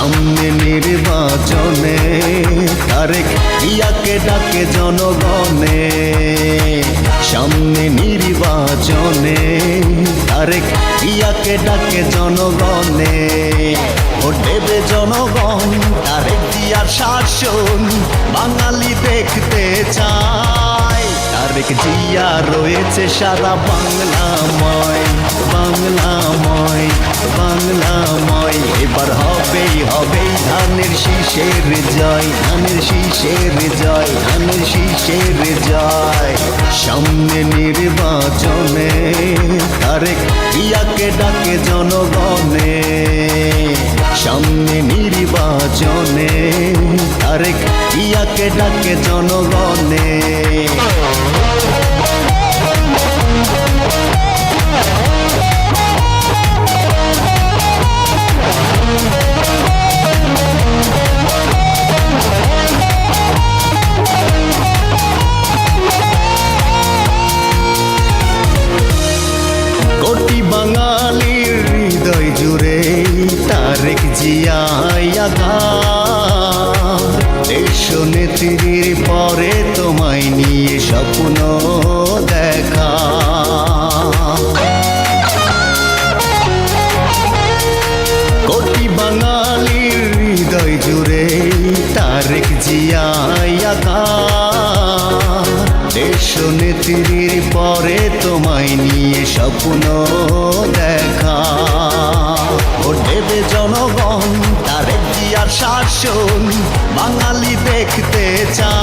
সামনে নির্বাচনে তারেক জিয়াকে ডাকে জনগণে। সামনে নির্বাচনে তারেক জিয়াকে ডাকে জনগণে। ভোট দেবে জনগণ, তারেক জিয়ার শাসন বাঙালি দেখতে চায়। তারেক জিয়া রয়েছে সারা বাংলাময়, বাংলাময়, বাংলাময়। এবার হবেই হবেই ধানের শীষের জয়, ধানের শীষের জয়, ধানের শীষের জয়। সামনে নির্বাচনে তারেক জিয়াকে ডাকে জনগণে। সামনে নির্বাচনে তারেক জিয়াকে ডাকে জনগণে। কোটি বাঙালির হৃদয় জুড়ে তারেক জিয়া দেশ নেত্রীর পরে তোমায় নিয়ে স্বপ্ন দেখা। কোটি বাঙালির হৃদয় জুড়ে তারেক জিয়া দেশ নেত্রীর পরে তোমায় নিয়ে স্বপ্ন দেখা। ভোট দেবে জনগণ, তারেক জিয়ার শাসন বাঙালি দেখতে চায়।